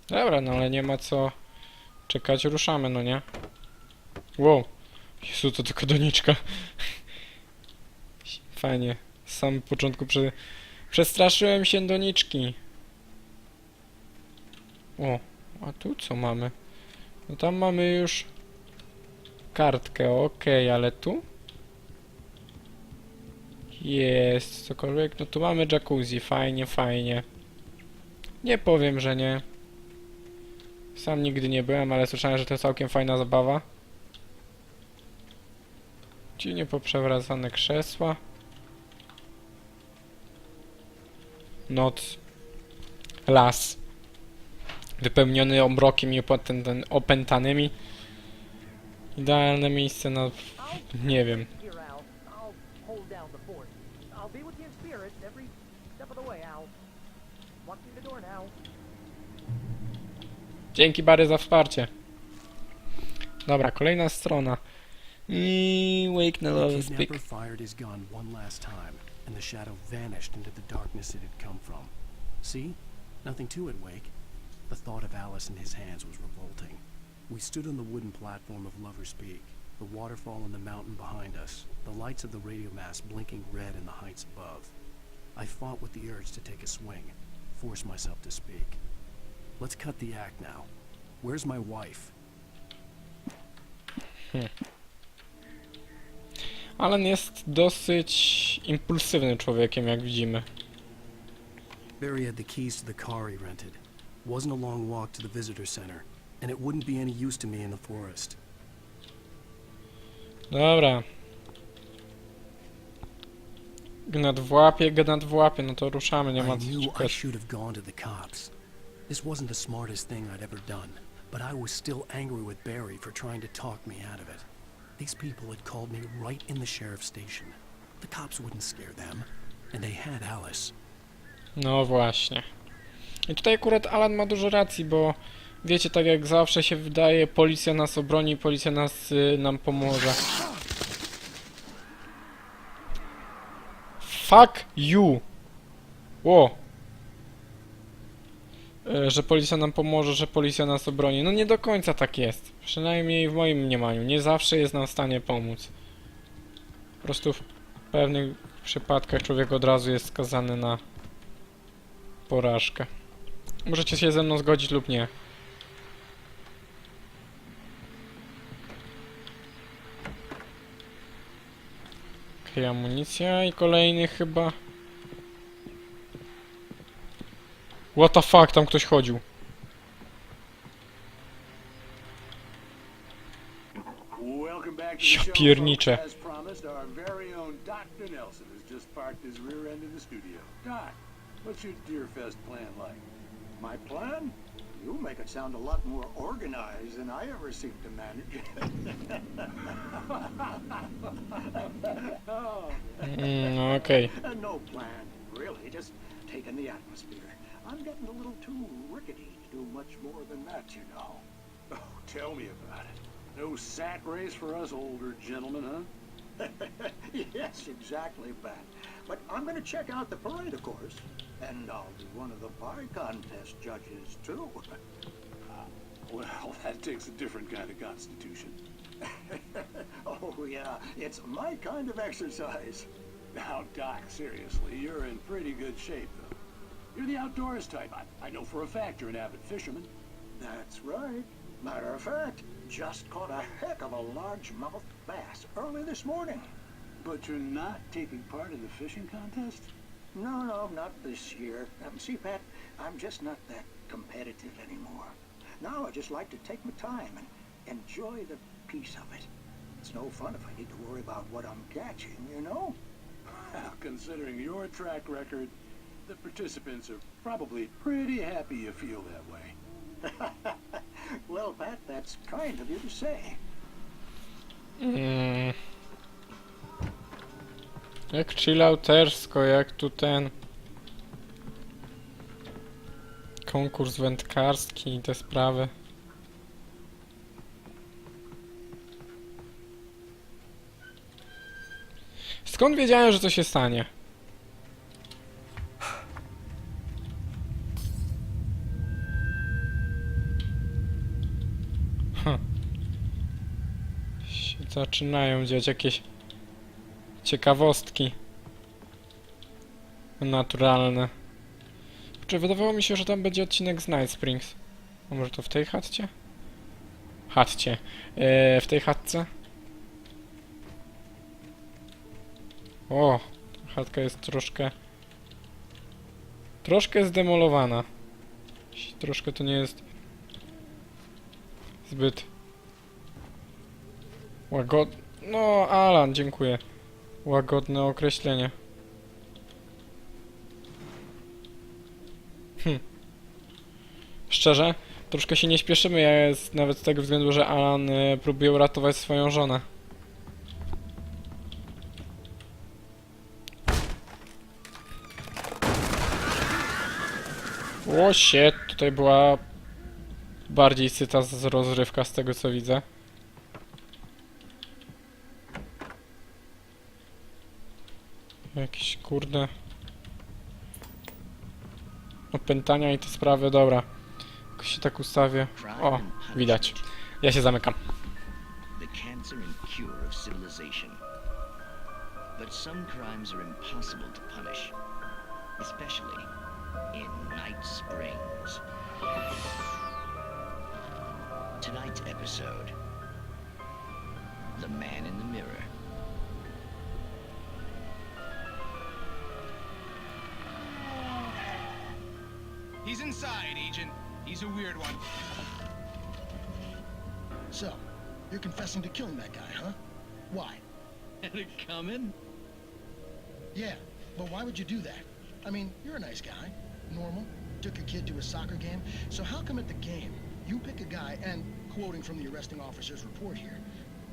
Dobra, no ale nie ma co czekać, ruszamy, no nie? Wow. Jezu, to tylko doniczka. Fajnie. Z samego początku przestraszyłem się doniczki. O, a tu co mamy? No tam mamy już kartkę, okej, ale tu? Jest cokolwiek, no tu mamy jacuzzi, fajnie, fajnie. Nie powiem, że nie. Sam nigdy nie byłem, ale słyszałem, że to całkiem fajna zabawa. Dziwnie poprzewracane krzesła. Noc. Las. Wypełniony omrokiem i opętanymi. Idealne miejsce na... nie wiem. Here, Al. I'll hold down the fort. I'll be with you in spirit every step of the way, Al. Walk through the door now. Dzięki Barry za wsparcie. Dobra, kolejna strona. I wake The no kidnapper speak. fired his gun one last time, and the shadow vanished into the darkness it had come from. See? Nothing to it, Wake. The thought of Alice in his hands was revolting. We stood on the wooden platform of Lover's Peak, the waterfall in the mountain behind us, the lights of the radio mast blinking red in the heights above. I fought with the urge to take a swing, force myself to speak. Let's cut the act now. Where's my wife? Alan jest dosyć impulsywnym człowiekiem, jak widzimy. Barry had the keys to the car he rented. Wasn't a long walk to the visitor center, and it wouldn't be any use to me in the forest. Dobra. Gnat w łapie, no to ruszamy, nie ma I co knew I czekać. should have gone to the cops. This wasn't the smartest thing I'd ever done, but I was still angry with Barry for trying to talk me out of it. These people had called me right in the sheriff's station. The cops wouldn't scare them, and they had Alice. No właśnie. I tutaj akurat Alan ma dużo racji, bo wiecie, tak jak zawsze się wydaje, policja nas obroni, policja nam pomoże. Fuck you! Ło! Że policja nam pomoże, że policja nas obroni. No nie do końca tak jest. Przynajmniej w moim mniemaniu. Nie zawsze jest nam w stanie pomóc. Po prostu w pewnych przypadkach człowiek od razu jest skazany na porażkę. Możecie się ze mną zgodzić lub nie. Okej, amunicja i kolejny chyba... What the fuck, tam ktoś chodził. Welcome back to Ja the show, pierniczę. folks. As promised, our very own Dr. Nelson has just parked his rear end in the studio. Doc, what's your Deerfest plan like? My plan? You make it sound a lot more organized than I ever seem to manage. Okej. No plan, really. Just taking the atmosphere. I'm getting a little too rickety to do much more than that, you know. Oh, tell me about it. No sack race for us older gentlemen, huh? Yes, exactly, Pat. But I'm going to check out the parade, of course. And I'll be one of the pie contest judges, too. Well, that takes a different kind of constitution. Oh, yeah, it's my kind of exercise. Now, Doc, seriously, you're in pretty good shape, though. You're the outdoors type. I know for a fact you're an avid fisherman. That's right. Matter of fact, just caught a heck of a largemouth bass early this morning. But you're not taking part in the fishing contest? No, not this year. See, Pat, I'm just not that competitive anymore. Now I just like to take my time and enjoy the peace of it. It's no fun if I need to worry about what I'm catching, you know? Well, considering your track record, the participants are probably pretty happy you feel that way. Well, Pat, that's kind of you to say. Jak chilloutersko, jak tu ten... Konkurs wędkarski i te sprawy. Skąd wiedziałem, że to się stanie? Się zaczynają dziać jakieś ciekawostki naturalne. Czy wydawało mi się, że tam będzie odcinek z Night Springs? A może to w tej chatcie? Chatcie. W tej chatce? O, ta chatka jest troszkę zdemolowana. Troszkę to nie jest zbyt łagodne. No, Alan, dziękuję. Łagodne określenie. Szczerze, troszkę się nie śpieszymy, nawet z tego względu, że Alan próbuje uratować swoją żonę. O shit, tutaj była bardziej syta rozrywka z tego co widzę. Jakieś kurde opętania i te sprawy, dobra. Jak się tak ustawię. O, widać. Ja się zamykam. The cancer and cure of civilization. But some crimes are impossible to punish, especially in Night Springs. Tonight's episode: The Man in the Mirror. He's inside, Agent. He's a weird one. So, you're confessing to killing that guy, huh? Why? Had it coming? Yeah, but why would you do that? I mean, you're a nice guy, normal, took your kid to a soccer game, so how come at the game, you pick a guy and, quoting from the arresting officer's report here,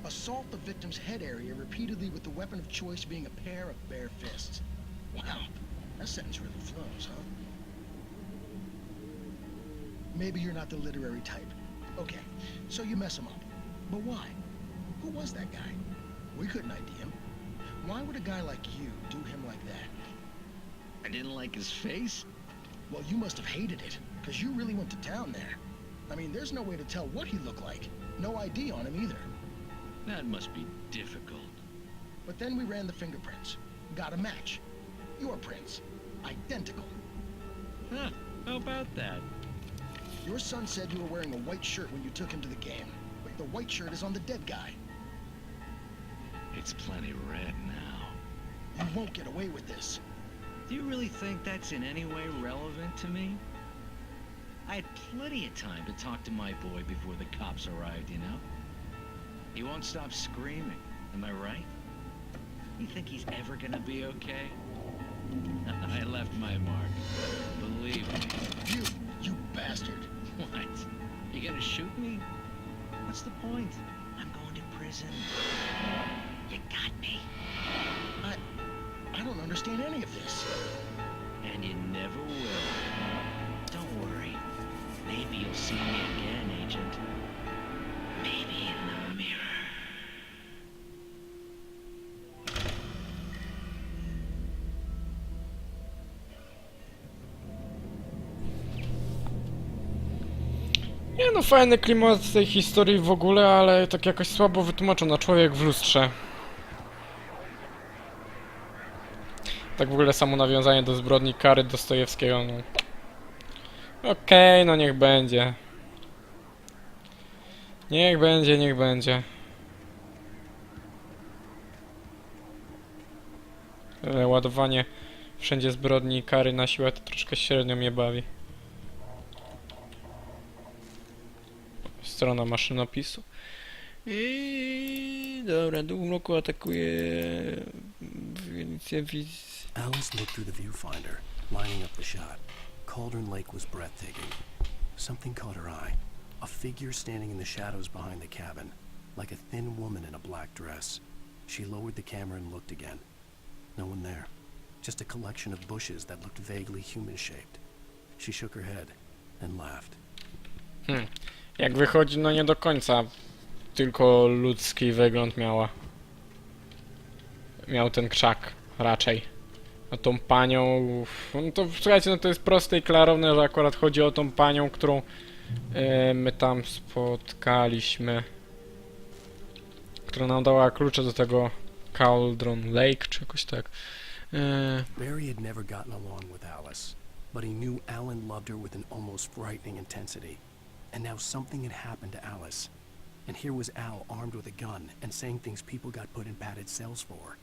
assault the victim's head area repeatedly with the weapon of choice being a pair of bare fists? Wow, that sentence really flows, huh? Maybe you're not the literary type. Okay, so you mess him up. But why? Who was that guy? We couldn't ID him. Why would a guy like you do him like that? I didn't like his face? Well, you must have hated it, because you really went to town there. I mean, there's no way to tell what he looked like. No ID on him either. That must be difficult. But then we ran the fingerprints. Got a match. Your prints. Identical. Huh, how about that? Your son said you were wearing a white shirt when you took him to the game. But the white shirt is on the dead guy. It's plenty red now. You won't get away with this. Do you really think that's in any way relevant to me? I had plenty of time to talk to my boy before the cops arrived, you know? He won't stop screaming, am I right? You think he's ever gonna be okay? I left my mark. Believe me. You bastard. What? You gonna shoot me? What's the point? I'm going to prison. You got me. I don't understand any of this. And you never will. Don't worry. Maybe you'll see me again, Agent. Maybe in the mirror. Nie no, fajny klimat tej historii w ogóle, ale tak jakoś słabo wytłumaczona. Człowiek w lustrze. Tak w ogóle samo nawiązanie do zbrodni kary Dostojewskiego, no. Okej, no niech będzie. Niech będzie, niech będzie. Ładowanie wszędzie zbrodni i kary na siłę to troszkę średnio mnie bawi. Strona maszynopisu. I dobra, dół mroku atakuje Alice looked through the viewfinder, lining up the shot. Cauldron Lake was breathtaking. Something caught her eye. A figure standing in the shadows behind the cabin, like a thin woman in a black dress. She lowered the camera and looked again. No one there. Just a collection of bushes that looked vaguely human-shaped. She shook her head and laughed. Jak wychodzi, no nie do końca tylko ludzki wygląd miał ten krzak raczej. A tą panią, no to słuchajcie, no to jest proste i klarowne, że akurat chodzi o tą panią, którą my tam spotkaliśmy, która nam dała klucze do tego Cauldron Lake, czy jakoś tak. Barry had never gotten along with Alice, but he knew Alan loved her with an almost frightening intensity. And now something had happened to Alice. And here was Al armed with a gun and saying things people got put in padded cells for.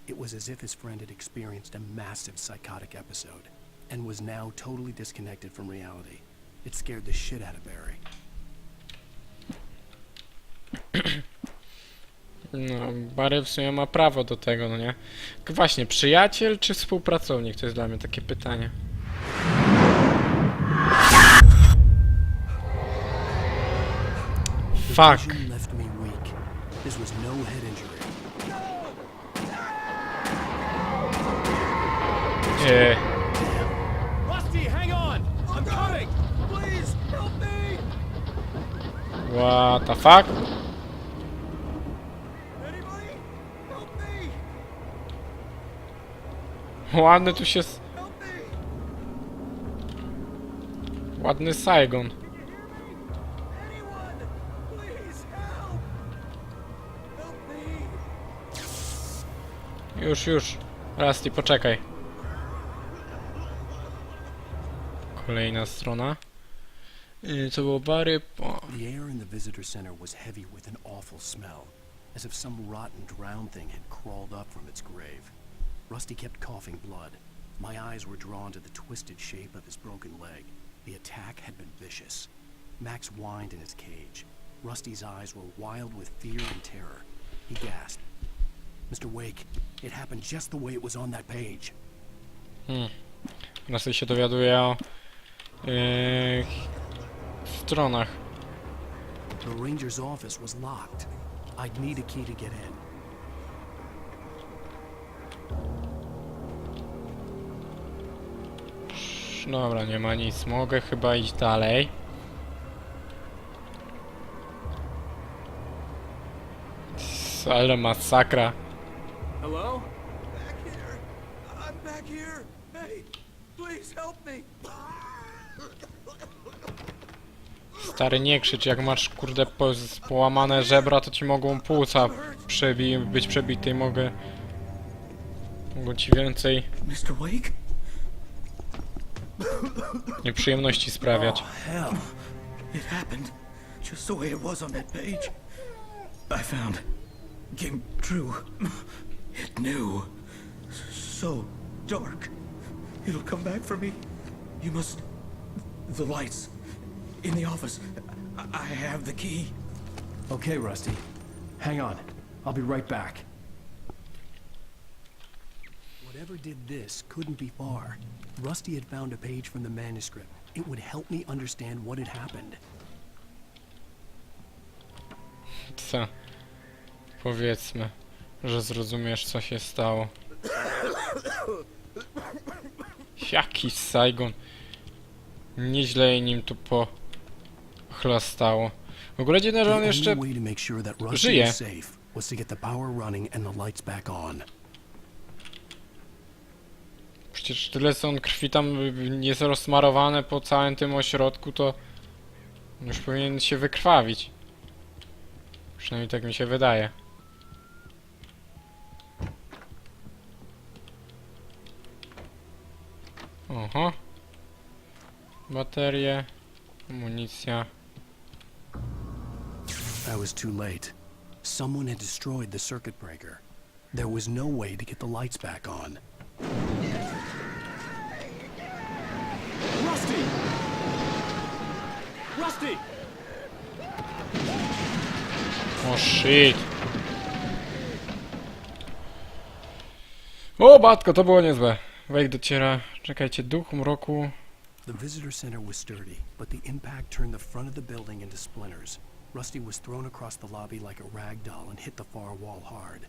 It was as if his friend had experienced a massive psychotic episode and was now totally disconnected from reality. It scared the shit out of Barry. No, Barry w sumie ma prawo do tego, no nie? Tylko właśnie, przyjaciel czy współpracownik? To jest dla mnie takie pytanie. Fuck. The vision left me weak. This was no head injury. Rusty, hang on! I'm coming! Please, help me! What the fuck? Anybody? Help me! Ładny tu się... Help me! Ładny Saigon. Anyone! Please, help! Help me! Już. Rusty, poczekaj. Kolejna strona. Co było Barry? O. The air in the visitor center was heavy with an awful smell, as if some rotten drowned thing had crawled up from its grave. Rusty kept coughing blood. My eyes were drawn to the twisted shape of his broken leg. The attack had been vicious. Max whined in his cage. Rusty's eyes were wild with fear and terror. He gasped. Mr. Wake, it happened just the way it was on that page. Rusty się dowiaduje o... stronach. The ranger's office was locked. I'd need a key to get in. Dobra, nie ma nic. Mogę chyba iść dalej. Ale masakra. Hello? Back here! I'm back here! Hey! Please help me! Stary, nie krzycz, jak masz kurde połamane żebra, to ci mogą płuca być przebite i mogą ci więcej Mr. Wake? nieprzyjemności sprawiać. Oh, hell. It happened just the way it was on that page. I found. Came true. It knew. So dark. It'll come back for me. You must... The lights. In the office. I have the key. Okay, Rusty. Hang on. I'll be right back. Whatever did this couldn't be far. Rusty had found a page from the manuscript. It would help me understand what had happened. Co? Powiedzmy, że zrozumiesz, co się stało. Jaki Saigon. Nieźle nim tu pochlastało. W ogóle dziwne, że on jeszcze żyje. Przecież tyle co on krwi tam jest rozsmarowane po całym tym ośrodku, to już powinien się wykrwawić. Przynajmniej tak mi się wydaje. Oho. Baterie, amunicja. I was too late. Someone had destroyed the circuit breaker. There was no way to get the lights back on. Rusty! Rusty! O shit. O batko, to było niezłe. Wake dociera. Czekajcie, duch mroku. The visitor center was sturdy, but the impact turned the front of the building into splinters. Rusty was thrown across the lobby like a rag doll and hit the far wall hard.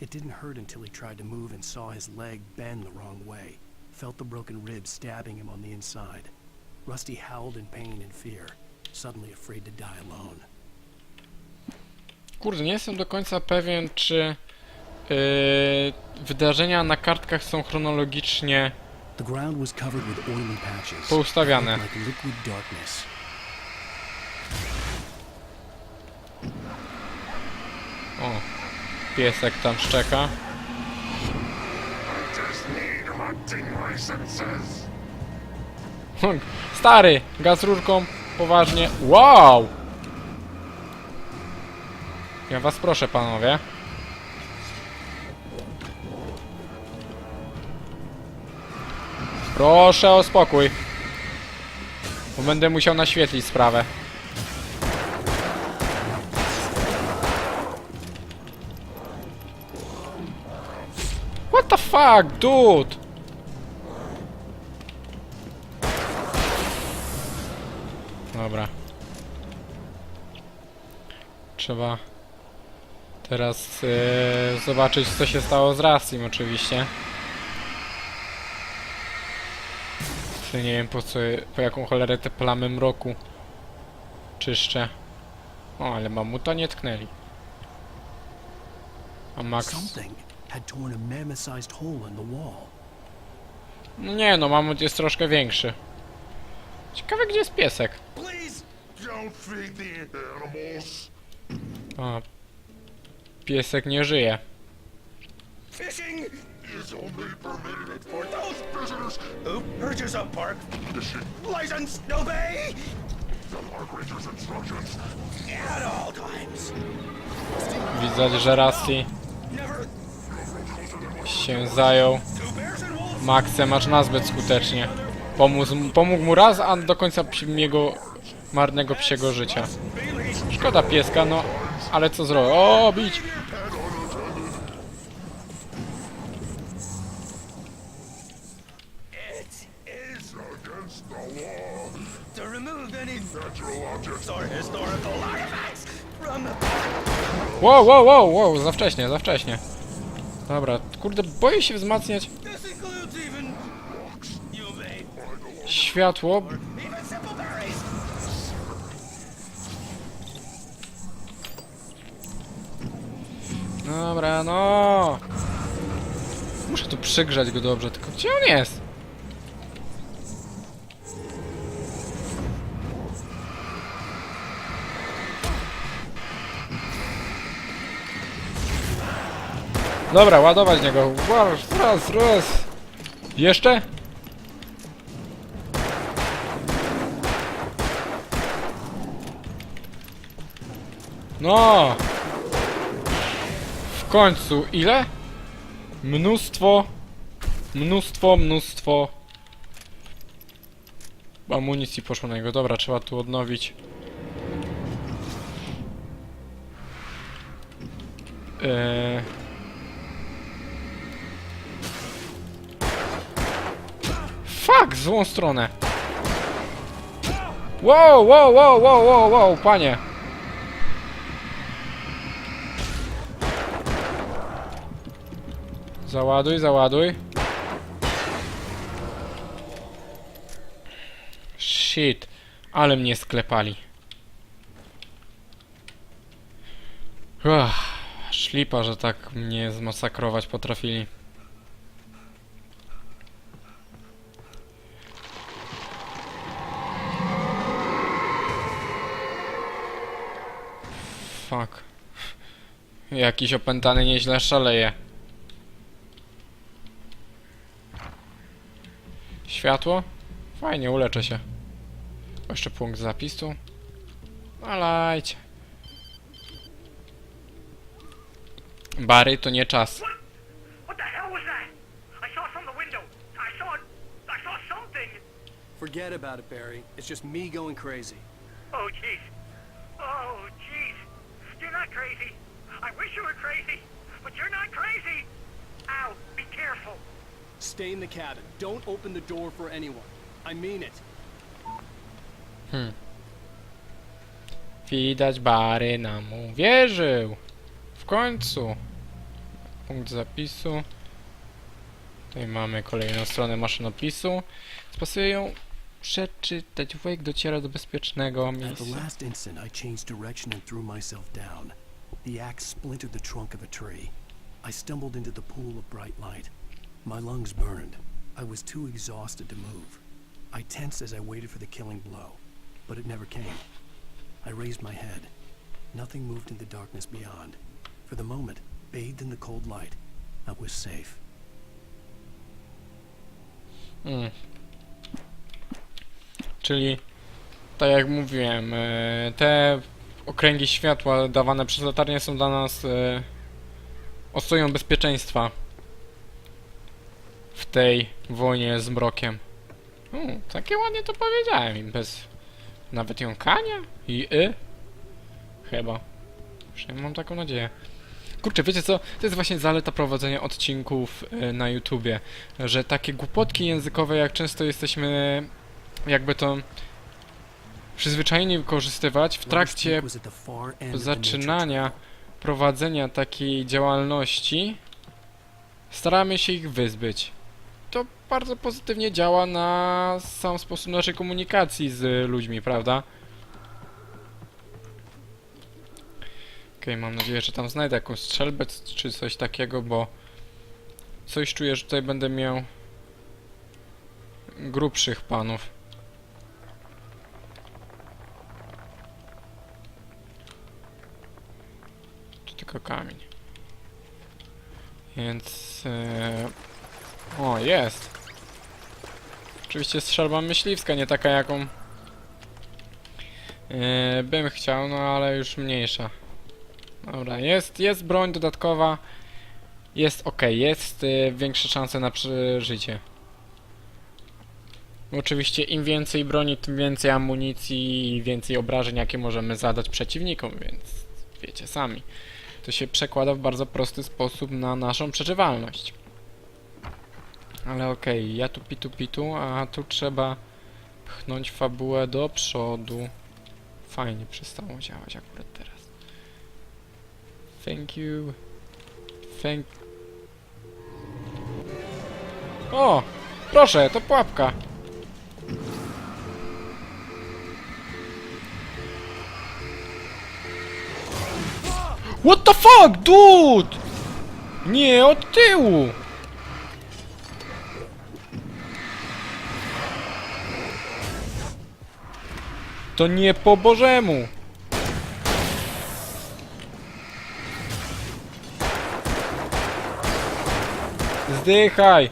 It didn't hurt until he tried to move and saw his leg bend the wrong way. Felt the broken ribs stabbing him on the inside. Rusty howled in pain and fear, suddenly afraid to die alone. Kurde, nie jestem do końca pewien, czy wydarzenia na kartkach są chronologicznie The ground was covered with oily patches. poustawiane. Like liquid darkness. piesek tam szczeka. Stary, gaz rurką, poważnie. Wow! Ja was proszę, panowie. Proszę o spokój. Bo będę musiał naświetlić sprawę. What the fuck, dude? Dobra. Trzeba teraz zobaczyć, co się stało z Rassim, oczywiście. Nie wiem, po jaką cholerę te plamy mroku czyszczę. O, ale mamuta nie tknęli. A Max... Something had torn a mammoth-sized hole in the wall. No nie, no mamut jest troszkę większy. Ciekawe, gdzie jest piesek. Please don't feed the animals. A, piesek nie żyje. Fishing is only permitted for those visitors who purchase a park license. Obey the park ranger's instructions at all times. Widać, że Rassi Never się zajął two bears and wolves. Maxem aż nazbyt skutecznie. Pomógł mu raz, a do końca jego marnego psiego życia. Szkoda pieska, no, ale co zrobię? O, bić! It is against the law to remove any natural objects or historical artifacts from the park. Wow, za wcześnie, za wcześnie. Dobra, kurde, boję się wzmacniać This includes even you may światło. even simple berries. Dobra, no. Muszę tu przygrzać go dobrze, tylko gdzie on jest? Dobra, ładować niego. Raz. Jeszcze? No! W końcu, ile? Mnóstwo amunicji poszło na niego. Dobra, trzeba tu odnowić. Fuck, w złą stronę. Wow, panie. Załaduj. Shit, ale mnie sklepali. Szlipa, że tak mnie zmasakrować potrafili. Fuck. Jakiś opętany nieźle szaleje. Światło? Fajnie, uleczę się. Jeszcze punkt zapisu. Nalajcie. Barry, to nie czas. What the hell was that? I saw it from the window. I saw something. Forget about it, Barry. It's just me going crazy. Oh, jeez. You're not crazy. I wish you were crazy, but you're not crazy. Ow, be careful. Stay in the cabin. Don't open the door for anyone. I mean it. Widać, Barry nam uwierzył. W końcu. Punkt zapisu. Tutaj mamy kolejną stronę maszynopisu. Spasuję ją przeczytać. Wujek dociera do bezpiecznego At the miejsca. last instant, I changed direction and threw myself down. The axe splintered the trunk of a tree. I stumbled into the pool of bright light. My lungs burned. I was too exhausted to move. I tensed as I waited for the killing blow, but it never came. I raised my head. Nothing moved in the darkness beyond. For the moment, Bathed in the cold light, I was safe. Czyli, tak jak mówiłem, te okręgi światła dawane przez latarnię są dla nas ostoją bezpieczeństwa w tej wojnie z mrokiem. Takie ładnie to powiedziałem im, bez nawet jąkania i chyba. Przynajmniej mam taką nadzieję. Kurczę, wiecie co? To jest właśnie zaleta prowadzenia odcinków na YouTubie, że takie głupotki językowe, jak często jesteśmy jakby to przyzwyczajeni wykorzystywać w trakcie zaczynania prowadzenia takiej działalności, staramy się ich wyzbyć. To bardzo pozytywnie działa na sam sposób naszej komunikacji z ludźmi, prawda? Okej, mam nadzieję, że tam znajdę jakąś strzelbę czy coś takiego, bo coś czuję, że tutaj będę miał grubszych panów. Tu tylko kamień. Więc... O, jest! Oczywiście strzelba myśliwska, nie taka jaką bym chciał, no ale już mniejsza. Dobra, jest broń dodatkowa. Jest ok, jest większe szanse na przeżycie. Oczywiście im więcej broni, tym więcej amunicji i więcej obrażeń, jakie możemy zadać przeciwnikom, więc wiecie sami. To się przekłada w bardzo prosty sposób na naszą przeżywalność. Ale okej, ja tu pitu, a tu trzeba pchnąć fabułę do przodu. Fajnie przestało działać akurat teraz. Thank you. O! Proszę, to pułapka. What the fuck, dude! Nie, od tyłu! To nie po Bożemu! Zdychaj!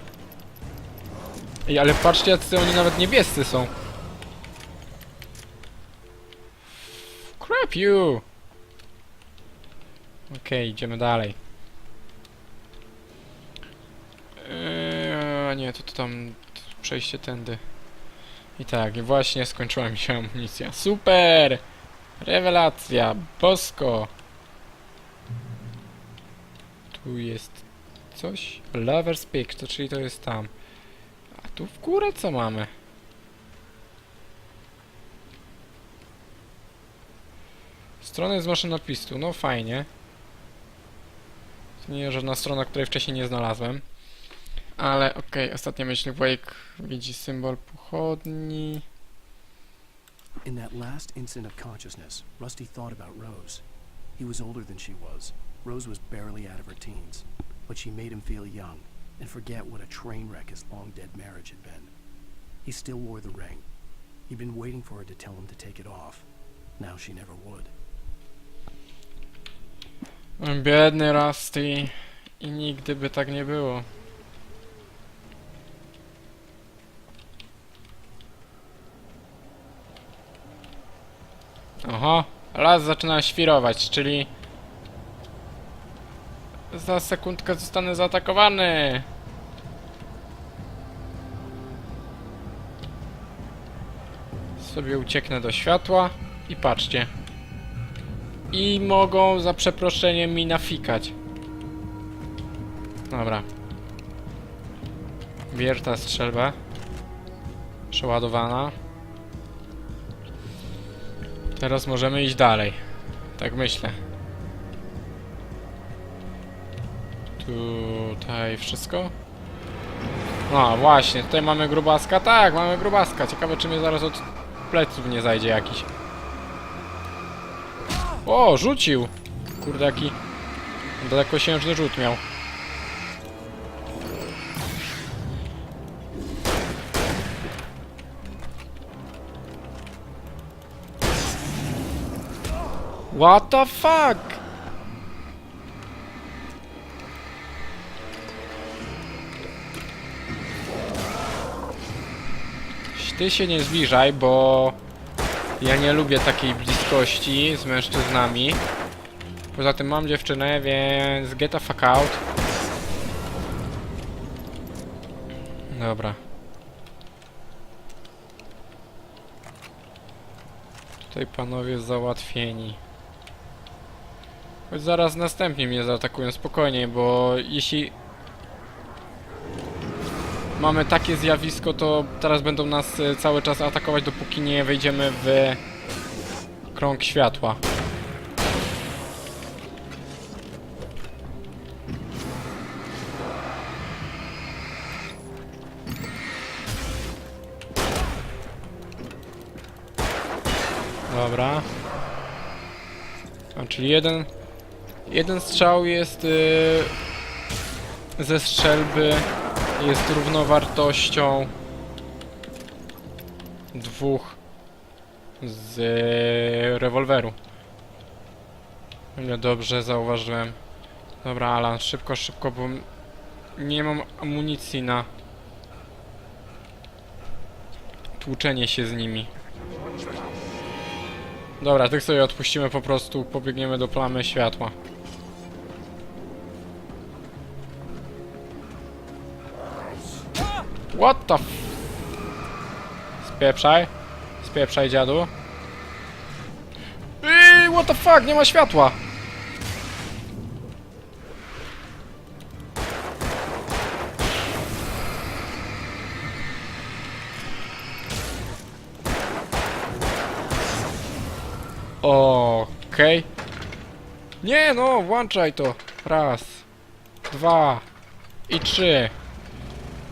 Ej, ale patrzcie, jacy oni nawet niebiescy są. Crap you! Okej, idziemy dalej. Nie, to tam przejście tędy. I tak, i właśnie skończyła mi się amunicja. Super! Rewelacja! Bosko! Tu jest coś? Lover's Peak, to czyli to jest tam. A tu w górę co mamy? Strony z maszynopistu, no fajnie. To nie jest żadna strona, której wcześniej nie znalazłem. Ale okej, ostatnia myśl. Wake widzi symbol pochodni. In that last instant of consciousness, Rusty thought about Rose. He was older than she was. Rose was barely out of her teens, but she made him feel young and forget what a train wreck his long-dead marriage had been. He still wore the ring. He'd been waiting for her to tell him to take it off. Now she never would. Biedny Rusty. I nigdy by tak nie było. Oho, las zaczyna świrować, czyli za sekundkę zostanę zaatakowany. Sobie ucieknę do światła i patrzcie. I mogą za przeproszeniem mi nafikać. Dobra. Wierta strzelba. Przeładowana. Teraz możemy iść dalej. Tak myślę. Tutaj wszystko? No właśnie, tutaj mamy grubaska. Tak, mamy grubaska. Ciekawe, czy mnie zaraz od pleców nie zajdzie jakiś. O, rzucił! Kurde, jaki dalekosiężny rzut miał. What the fuck? ty się nie zbliżaj, bo ja nie lubię takiej bliskości z mężczyznami. Poza tym mam dziewczynę, więc get the fuck out. Dobra. Tutaj panowie załatwieni. Choć zaraz następnie mnie zaatakują, spokojnie, bo jeśli mamy takie zjawisko, to teraz będą nas cały czas atakować, dopóki nie wejdziemy w krąg światła. Dobra. A, czyli jeden strzał jest ze strzelby jest równowartością dwóch z rewolweru. Ile dobrze zauważyłem. Dobra, Alan, szybko, szybko, bo nie mam amunicji na tłuczenie się z nimi. Dobra, tych sobie odpuścimy po prostu, pobiegniemy do plamy światła. What the f... Spieprzaj. Spieprzaj, dziadu. What the fuck, nie ma światła! Okej. Nie no, włączaj to. Raz, dwa i trzy.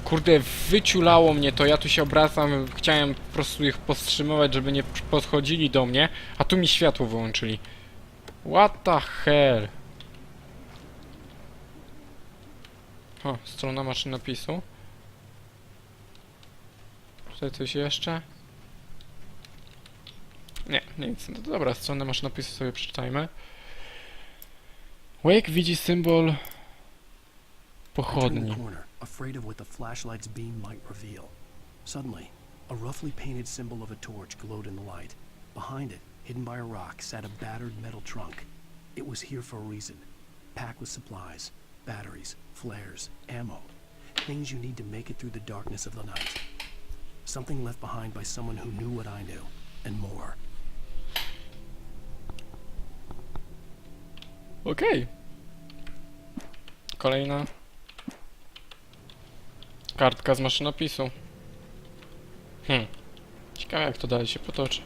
Kurde, wyciulało mnie to, ja tu się obracam, chciałem po prostu ich powstrzymywać, żeby nie podchodzili do mnie, a tu mi światło wyłączyli. What the hell? O, strona maszynopisu. Tutaj coś jeszcze? Nie, nic. No to dobra, stronę maszynopisu sobie przeczytajmy. Wake widzi symbol I turned the pochodni. corner, afraid of what the flashlight's beam might reveal. Suddenly, a roughly painted symbol of a torch glowed in the light. Behind it, hidden by a rock, sat a battered metal trunk. It was here for a reason. Packed with supplies, batteries, flares, ammo. Things you need to make it through the darkness of the night. Something left behind by someone who knew what I knew, and more. Okej. Kolejna kartka z maszynopisu. Ciekawe jak to dalej się potoczy.